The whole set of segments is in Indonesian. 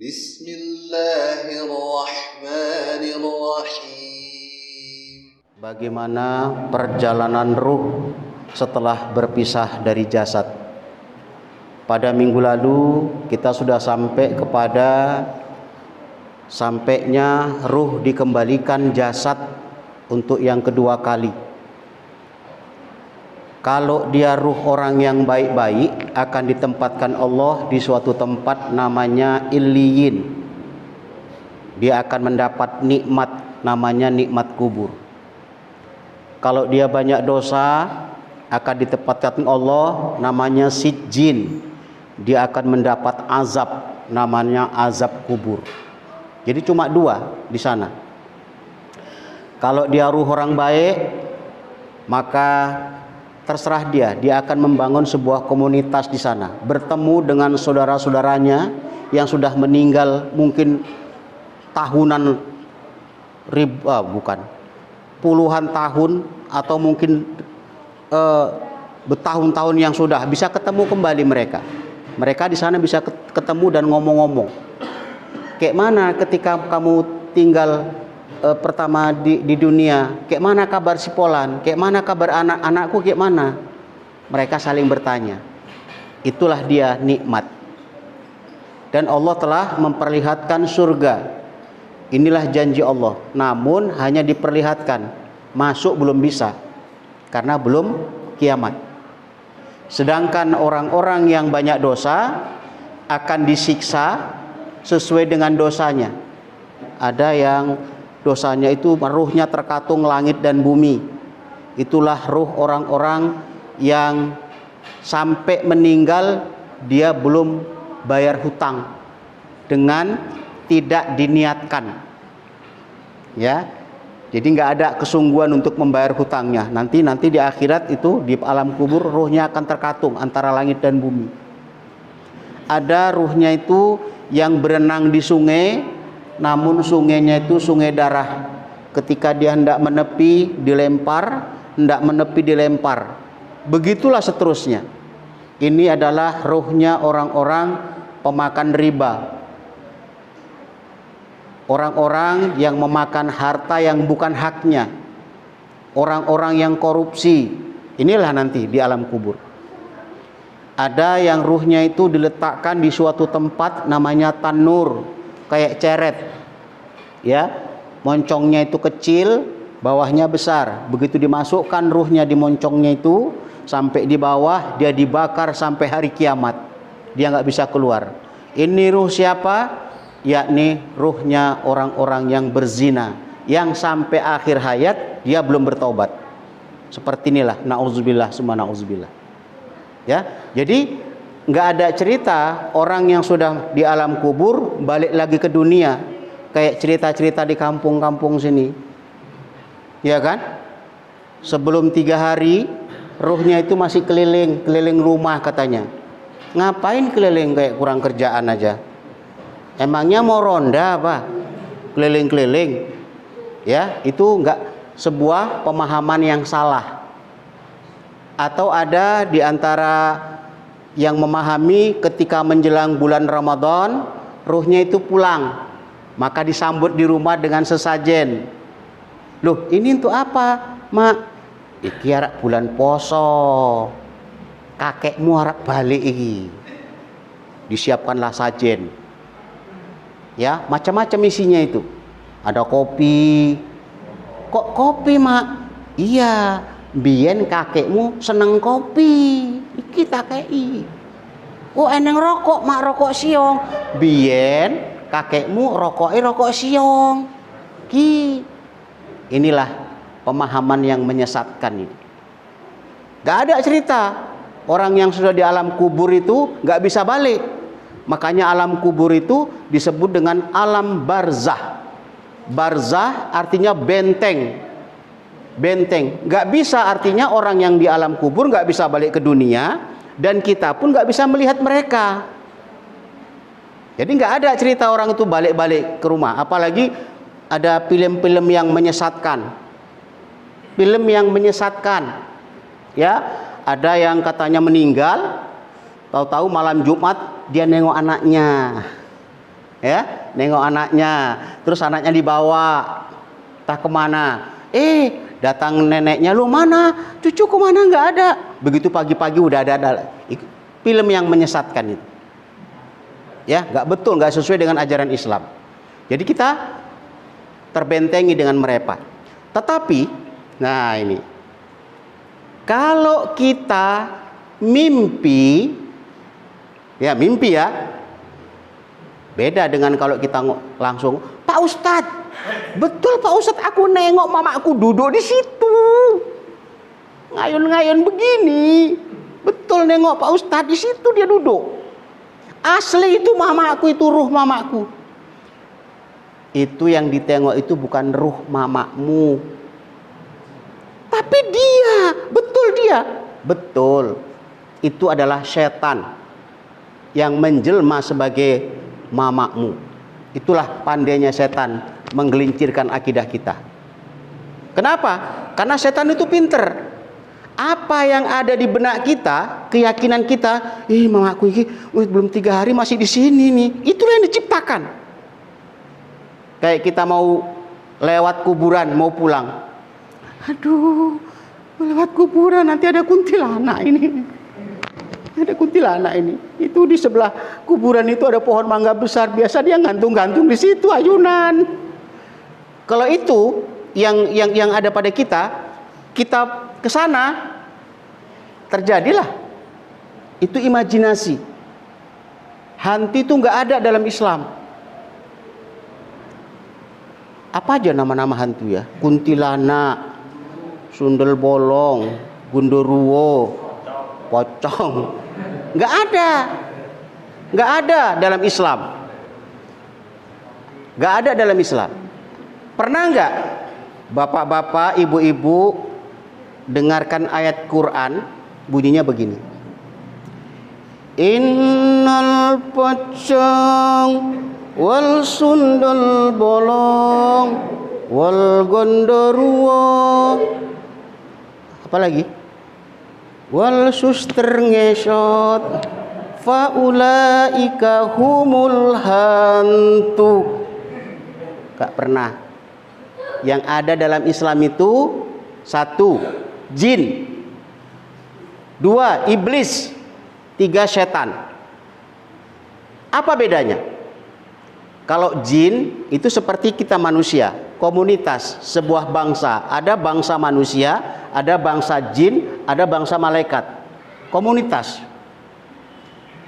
Bismillahirrahmanirrahim. Bagaimana perjalanan ruh setelah berpisah dari jasad? Pada minggu lalu kita sudah sampai kepada sampainya ruh dikembalikan jasad untuk yang kedua kali. Kalau dia ruh orang yang baik-baik, akan ditempatkan Allah di suatu tempat namanya Illiyin. Dia akan mendapat nikmat namanya nikmat kubur. Kalau dia banyak dosa, akan ditempatkan Allah namanya Sijjin. Dia akan mendapat azab namanya azab kubur. Jadi cuma dua di sana. Kalau dia ruh orang baik, maka terserah dia akan membangun sebuah komunitas di sana, bertemu dengan saudara-saudaranya yang sudah meninggal mungkin tahunan puluhan tahun atau mungkin bertahun-tahun yang sudah, bisa ketemu kembali mereka di sana bisa ketemu dan ngomong-ngomong. Kayak mana ketika kamu tinggal pertama di dunia, kayak mana kabar si Polan, kayak mana kabar anak-anakku, kayak mana? Mereka saling bertanya. Itulah dia nikmat. Dan Allah telah memperlihatkan surga. Inilah janji Allah. Namun hanya diperlihatkan, masuk belum bisa, karena belum kiamat. Sedangkan orang-orang yang banyak dosa akan disiksa sesuai dengan dosanya. Ada yang dosanya itu ruhnya terkatung langit dan bumi. Itulah ruh orang-orang yang sampai meninggal dia belum bayar hutang dengan tidak diniatkan. Ya. Jadi nggak ada kesungguhan untuk membayar hutangnya. Nanti di akhirat itu di alam kubur ruhnya akan terkatung antara langit dan bumi. Ada ruhnya itu yang berenang di sungai, namun sungainya itu sungai darah. Ketika dia hendak menepi dilempar, hendak menepi dilempar. Begitulah seterusnya. Ini adalah ruhnya orang-orang pemakan riba. Orang-orang yang memakan harta yang bukan haknya. Orang-orang yang korupsi. Inilah nanti di alam kubur. Ada yang ruhnya itu diletakkan di suatu tempat namanya tanur, kayak ceret. Ya, moncongnya itu kecil, bawahnya besar. Begitu dimasukkan ruhnya di moncongnya itu, sampai di bawah dia dibakar sampai hari kiamat. Dia nggak bisa keluar. Ini ruh siapa? Yakni ruhnya orang-orang yang berzina, yang sampai akhir hayat dia belum bertobat. Seperti inilah, na'udzubillah summa na'udzubillah. Ya, jadi nggak ada cerita orang yang sudah di alam kubur balik lagi ke dunia kayak cerita-cerita di kampung-kampung sini, ya kan? Sebelum 3 hari ruhnya itu masih keliling rumah katanya. Ngapain keliling, kayak kurang kerjaan aja? Emangnya mau ronda apa? Keliling-keliling? Ya, itu nggak sebuah pemahaman yang salah. Atau ada di antara yang memahami ketika menjelang bulan Ramadan ruhnya itu pulang, maka disambut di rumah dengan sesajen. Loh, ini untuk apa, Mak? Iki arek bulan poso, kakekmu arek balik iki. Disiapkanlah sajen. Ya, macam-macam isinya itu. Ada kopi. Kok kopi, Mak? Iya, biyen kakekmu seneng kopi, iki tak kei. Oh, eneng rokok, Mak, rokok siong. Biyen kakekmu rokok siong. Inilah pemahaman yang menyesatkan ini. Gak ada cerita orang yang sudah di alam kubur itu gak bisa balik. Makanya alam kubur itu disebut dengan alam barzah. Barzah artinya benteng. Benteng, nggak bisa, artinya orang yang di alam kubur nggak bisa balik ke dunia, dan kita pun nggak bisa melihat mereka. Jadi nggak ada cerita orang itu balik-balik ke rumah. Apalagi ada film-film yang menyesatkan. Film yang menyesatkan, ya, ada yang katanya meninggal, tahu-tahu malam Jumat dia nengok anaknya. ya, nengok anaknya, terus anaknya dibawa entah kemana, datang neneknya, lu mana, cucuku mana, nggak ada. Begitu pagi-pagi udah ada. Film yang menyesatkan itu, ya, nggak betul, nggak sesuai dengan ajaran Islam. Jadi kita terbentengi dengan mereka. Tetapi, nah ini, kalau kita mimpi, ya mimpi ya, beda dengan kalau kita langsung, Pak Ustadz, betul Pak Ustadz, aku nengok mamaku duduk di situ, ngayun-ngayun begini, betul nengok Pak Ustadz di situ dia duduk. Asli itu mamaku, itu ruh mamaku. Itu yang ditengok itu bukan ruh mamakmu, tapi dia, betul, itu adalah setan yang menjelma sebagai mamakmu. Itulah pandainya setan menggelincirkan akidah kita. Kenapa? Karena setan itu pinter. Apa yang ada di benak kita, keyakinan kita, mamaku ini belum 3 hari masih di sini nih. Itulah yang diciptakan. Kayak kita mau lewat kuburan, mau pulang. Aduh, lewat kuburan nanti ada kuntilanak ini. Ada kuntilanak ini. Itu di sebelah kuburan itu ada pohon mangga besar. Biasa dia gantung-gantung di situ ayunan. Kalau itu yang ada pada kita ke sana, terjadilah. Itu imajinasi. Hantu itu nggak ada dalam Islam. Apa aja nama-nama hantu ya? Kuntilanak, sundel bolong, gundurwo, pocong. Nggak ada dalam Islam. Nggak ada dalam Islam. Pernah nggak bapak-bapak, ibu-ibu dengarkan ayat Quran bunyinya begini? Innal pocong wal sundel bolong wal gondorwo, apa lagi, wal suster ngesot faulaika humul hantu. Gak pernah. Yang ada dalam Islam itu 1, jin, 2, iblis, 3, setan. Apa bedanya? Kalau jin itu seperti kita manusia, komunitas, sebuah bangsa. Ada bangsa manusia, ada bangsa jin, ada bangsa malaikat. Komunitas.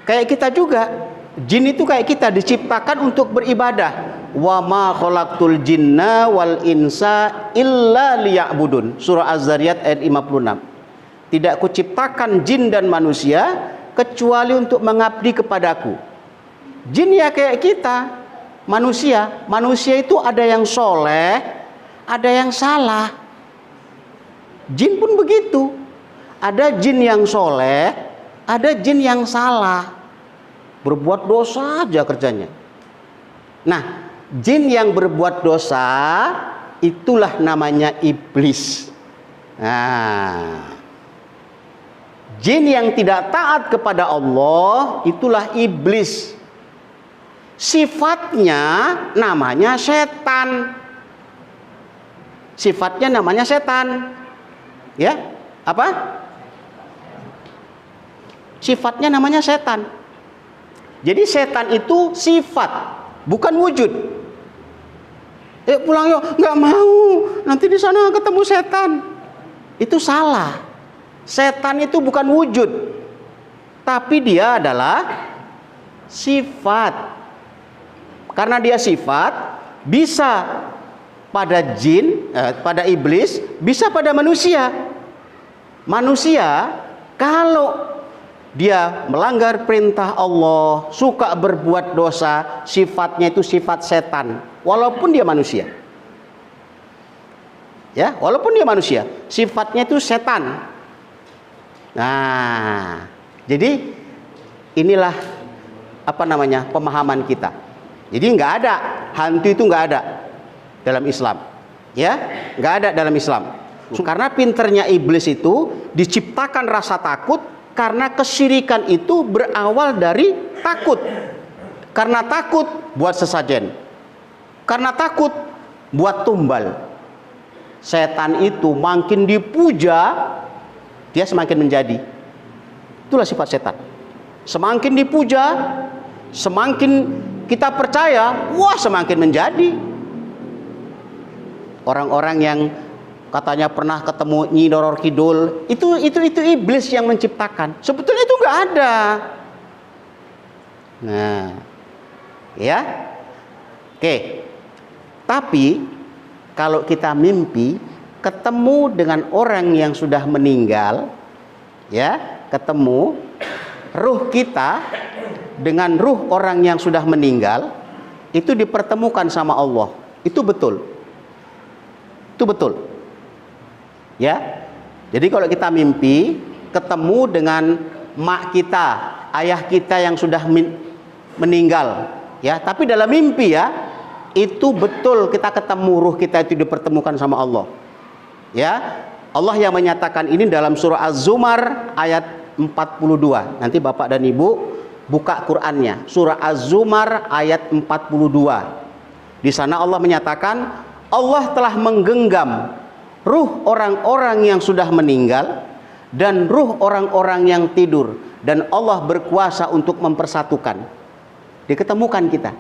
Kayak kita juga. Jin itu kayak kita, diciptakan untuk beribadah. Wa ma khalaqtul jinna wal insa illa liya'budun. Surah Az-Zariyat ayat 56. Tidak kuciptakan jin dan manusia kecuali untuk mengabdi kepadaku. Jin ya kayak kita. Manusia itu ada yang soleh, ada yang salah. Jin pun begitu. Ada jin yang soleh, ada jin yang salah. Berbuat dosa aja kerjanya. Nah, jin yang berbuat dosa itulah namanya iblis. Nah, jin yang tidak taat kepada Allah itulah iblis. Sifatnya namanya setan. Sifatnya namanya setan. Ya, apa? Sifatnya namanya setan. Jadi setan itu sifat, bukan wujud. Pulang yuk, nggak mau. Nanti di sana ketemu setan. Itu salah. Setan itu bukan wujud, tapi dia adalah sifat. Karena dia sifat, bisa pada jin, pada iblis, bisa pada manusia. Manusia kalau dia melanggar perintah Allah, suka berbuat dosa, sifatnya itu sifat setan, walaupun dia manusia. Ya, walaupun dia manusia, sifatnya itu setan. Nah, jadi inilah pemahaman kita. Jadi nggak ada hantu, itu nggak ada dalam Islam, ya, nggak ada dalam Islam. Karena pinternya iblis itu diciptakan rasa takut, karena kesyirikan itu berawal dari takut. Karena takut buat sesajen. Karena takut buat tumbal. Setan itu makin dipuja, dia semakin menjadi. Itulah sifat setan. Semakin dipuja, semakin kita percaya, wah semakin menjadi. Orang-orang yang katanya pernah ketemu Nyi Doror Kidul, itu iblis yang menciptakan. Sebetulnya itu nggak ada. Nah, ya, oke. Tapi kalau kita mimpi ketemu dengan orang yang sudah meninggal, ya, ketemu ruh kita dengan ruh orang yang sudah meninggal, itu dipertemukan sama Allah. Itu betul. Itu betul. Ya. Jadi kalau kita mimpi ketemu dengan mak kita, ayah kita yang sudah meninggal, ya, tapi dalam mimpi ya, itu betul kita ketemu, ruh kita itu dipertemukan sama Allah. Ya. Allah yang menyatakan ini dalam surah Az-Zumar ayat 42. Nanti Bapak dan Ibu buka Qur'annya. Surah Az-Zumar ayat 42. Di sana Allah menyatakan Allah telah menggenggam ruh orang-orang yang sudah meninggal dan ruh orang-orang yang tidur, dan Allah berkuasa untuk mempersatukan. Diketemukan kita.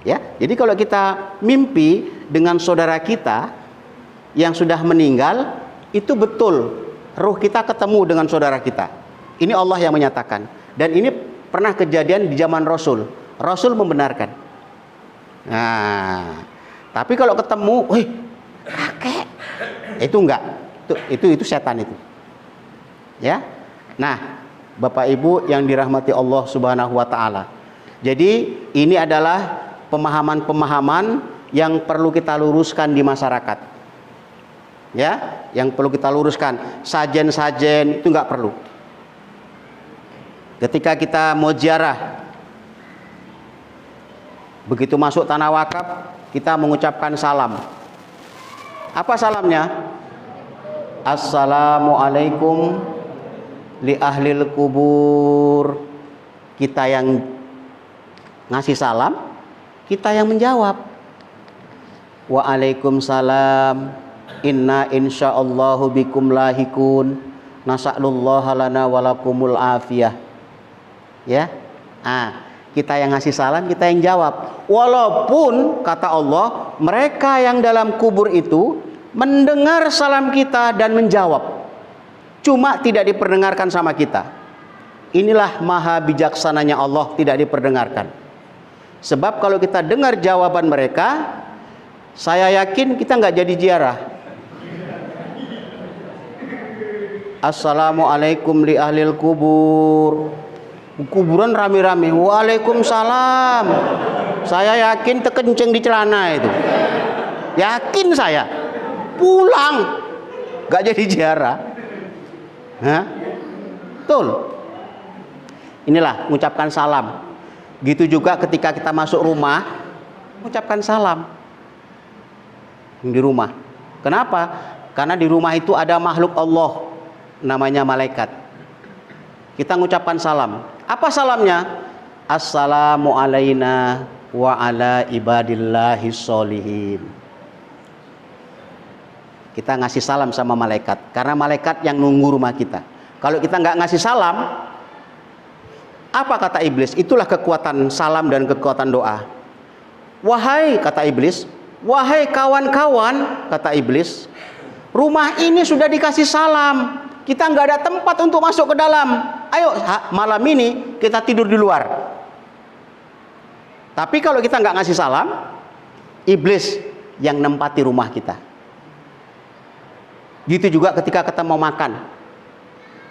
Ya, jadi kalau kita mimpi dengan saudara kita yang sudah meninggal, itu betul ruh kita ketemu dengan saudara kita. Ini Allah yang menyatakan. Dan ini pernah kejadian di zaman Rasul. Rasul membenarkan. Nah, tapi kalau ketemu, wih, kakek, itu enggak. Itu setan itu. Ya. Nah, Bapak Ibu yang dirahmati Allah Subhanahu wa taala. Jadi ini adalah pemahaman-pemahaman yang perlu kita luruskan di masyarakat. Ya, yang perlu kita luruskan. Sajen-sajen itu enggak perlu. Ketika kita mau ziarah, begitu masuk tanah wakaf, kita mengucapkan salam. Apa salamnya? Assalamualaikum li ahlil kubur. Kita yang ngasih salam, kita yang menjawab. Waalaikumsalam. Inna insyaallahu bikum lahikun. Nas'alullaha lana walakumul afiyah. Ya. Kita yang ngasih salam, kita yang jawab. Walaupun kata Allah, mereka yang dalam kubur itu mendengar salam kita dan menjawab, cuma tidak diperdengarkan sama kita. Inilah maha bijaksananya Allah, tidak diperdengarkan. Sebab kalau kita dengar jawaban mereka, saya yakin kita nggak jadi ziarah. Assalamualaikum li ahlil kubur. Kuburan rame-rame. Waalaikumsalam. Saya yakin terkencing di celana itu. Yakin saya. Pulang. Gak jadi ziarah. Hah? Betul. Inilah mengucapkan salam. Gitu juga ketika kita masuk rumah, mengucapkan salam. Di rumah. Kenapa? Karena di rumah itu ada makhluk Allah. Namanya malaikat. Kita mengucapkan salam. Apa salamnya? Assalamu alayna wa ala ibadillahi sholihin. Kita ngasih salam sama malaikat, karena malaikat yang nunggu rumah kita. Kalau kita nggak ngasih salam, apa kata iblis? Itulah kekuatan salam dan kekuatan doa. Wahai, kata iblis, wahai kawan-kawan, kata iblis, rumah ini sudah dikasih salam. Kita nggak ada tempat untuk masuk ke dalam. Ayo malam ini kita tidur di luar. Tapi kalau kita nggak ngasih salam, iblis yang nempati rumah kita. Gitu juga ketika kita mau makan.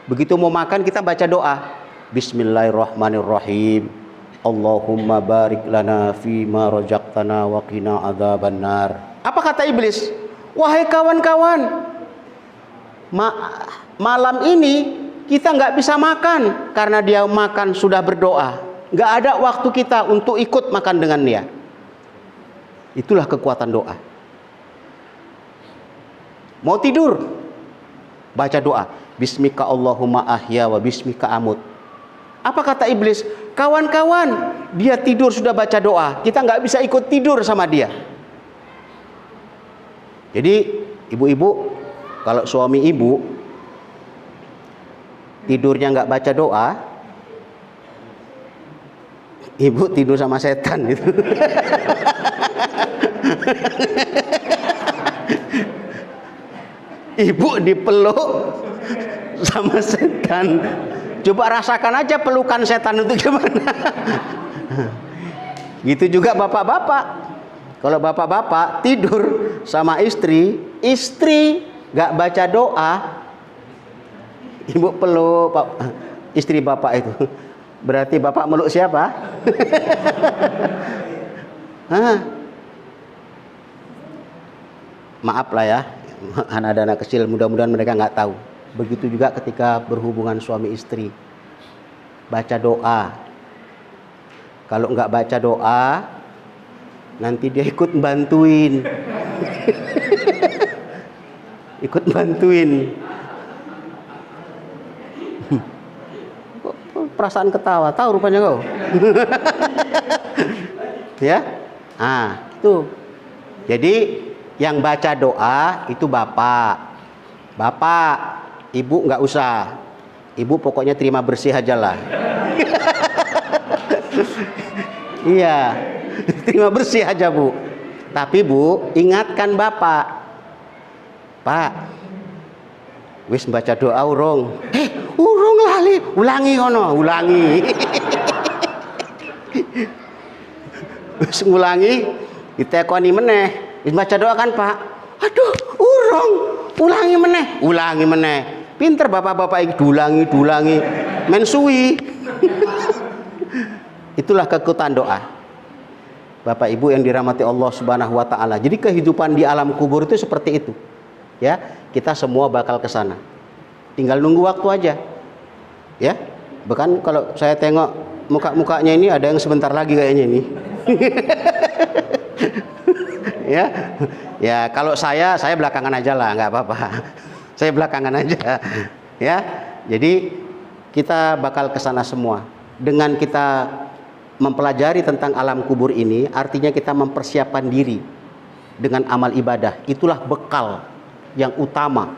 Begitu mau makan kita baca doa. Bismillahirrahmanirrahim. Allahumma barik lana fima razaqtana wa qina adzabannar. Apa kata iblis? Wahai kawan-kawan, malam ini kita nggak bisa makan karena dia makan sudah berdoa. Nggak ada waktu kita untuk ikut makan dengan dia. Itulah kekuatan doa. Mau tidur, baca doa. Bismika Allahumma ahya wa bismika amut. Apa kata iblis? Kawan-kawan, dia tidur sudah baca doa, kita nggak bisa ikut tidur sama dia. Jadi ibu-ibu, kalau suami ibu tidurnya nggak baca doa, ibu tidur sama setan gitu. Ibu dipeluk sama setan. Coba rasakan aja pelukan setan itu gimana. Gitu juga bapak-bapak. Kalau bapak-bapak tidur sama istri, istri nggak baca doa, ibu peluk istri bapak itu. Berarti bapak meluk siapa? Maaf lah ya, anak-anak kecil, mudah-mudahan mereka nggak tahu. Begitu juga ketika berhubungan suami istri, baca doa. Kalau nggak baca doa, nanti dia ikut bantuin. Ikut bantuin. Perasaan ketawa, tahu rupanya kau. Ya, itu. Jadi yang baca doa itu bapak, ibu nggak usah. Ibu pokoknya terima bersih aja lah. Iya, terima bersih aja bu. Tapi bu, ingatkan bapak, Pak, wis baca doa urung. Urung lali, ulangi kono, ulangi. Wis ngulangi, ditekoni meneh. Wis baca doa kan Pak? Aduh, urung, ulangi meneh. Pinter bapak-bapak iki, dulangi, men suwi. Itulah kekuatan doa. Bapak Ibu yang dirahmati Allah Subhanahu wa taala. Jadi kehidupan di alam kubur itu seperti itu. Ya, kita semua bakal ke sana. Tinggal nunggu waktu aja. Ya. Bahkan kalau saya tengok muka-mukanya ini ada yang sebentar lagi kayaknya ini. Ya. Ya, kalau saya belakangan aja lah, nggak apa-apa. Saya belakangan aja. Ya. Jadi kita bakal ke sana semua. Dengan kita mempelajari tentang alam kubur ini, artinya kita mempersiapkan diri dengan amal ibadah. Itulah bekal yang utama.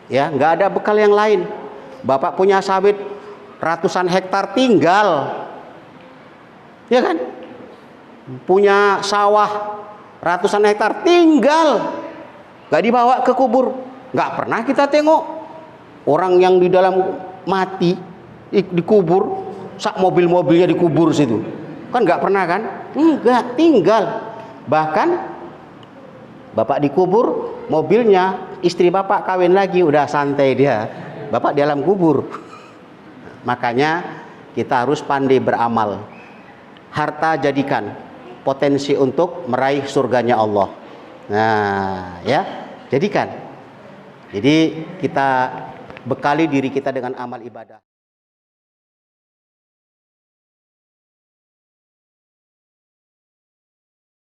Ya, nggak ada bekal yang lain. Bapak punya sawit ratusan hektar tinggal, ya kan? Punya sawah ratusan hektar tinggal, nggak dibawa ke kubur. Nggak pernah kita tengok orang yang di dalam mati dikubur, sak mobil-mobilnya dikubur situ. Kan nggak pernah kan? Enggak, tinggal. Bahkan bapak dikubur, mobilnya istri bapak kawin lagi, udah santai dia. Bapak di alam kubur. Makanya kita harus pandai beramal. Harta jadikan potensi untuk meraih surganya Allah. Nah, ya, jadikan. Jadi kita bekali diri kita dengan amal ibadah.